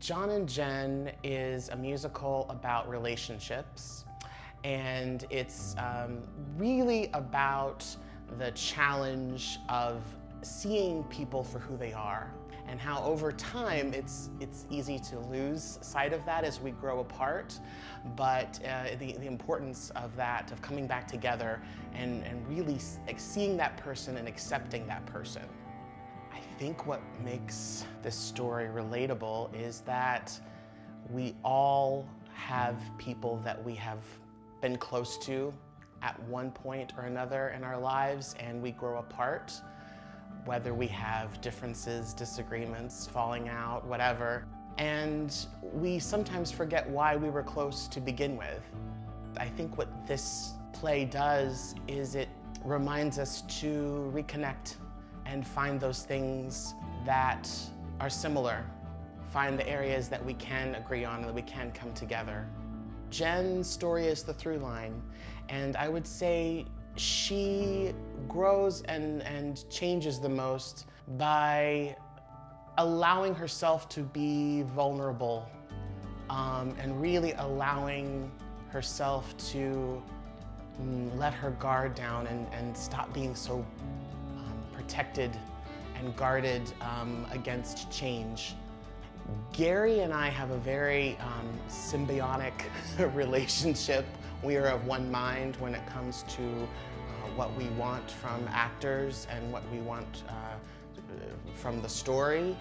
John and Jen is a musical about relationships, and it's really about the challenge of seeing people for who they are, and how over time it's easy to lose sight of that as we grow apart, but the importance of that, of coming back together and really seeing that person and accepting that person. I think what makes this story relatable is that we all have people that we have been close to at one point or another in our lives, and we grow apart, whether we have differences, disagreements, falling out, whatever. And we sometimes forget why we were close to begin with. I think what this play does is it reminds us to reconnect and find those things that are similar, find the areas that we can agree on and that we can come together. Jen's story is the through line, and I would say she grows and changes the most by allowing herself to be vulnerable, and really allowing herself to let her guard down and stop being so protected and guarded against change. Gary and I have a very symbiotic relationship. We are of one mind when it comes to what we want from actors and what we want from the story.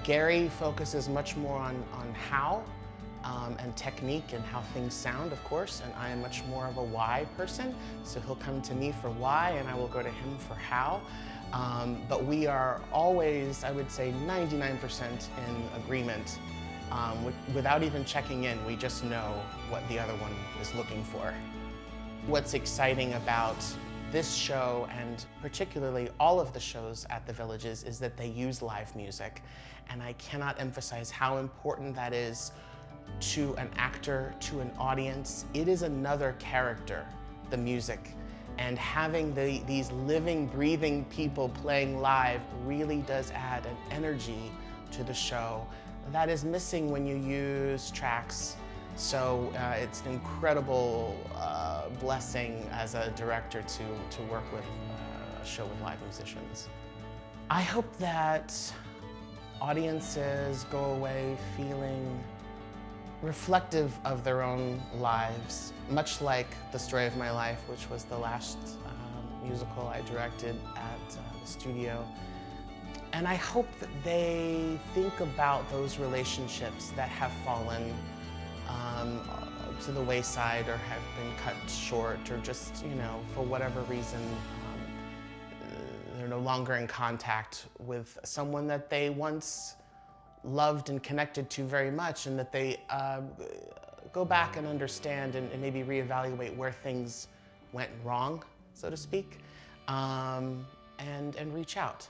Gary focuses much more on how and technique and how things sound, of course, and I am much more of a why person, so he'll come to me for why and I will go to him for how. But we are always, I would say, 99% in agreement. Without even checking in, we just know what the other one is looking for. What's exciting about this show, and particularly all of the shows at the Villages, is that they use live music. And I cannot emphasize how important that is to an actor, to an audience. It is another character, the music. And having these living, breathing people playing live really does add an energy to the show that is missing when you use tracks. So it's an incredible blessing as a director to work with a show with live musicians. I hope that audiences go away feeling reflective of their own lives, much like The Story of My Life, which was the last musical I directed at the studio. And I hope that they think about those relationships that have fallen to the wayside or have been cut short, or just, you know, for whatever reason, they're no longer in contact with someone that they once loved and connected to very much, and that they go back and understand and maybe reevaluate where things went wrong, so to speak, and reach out.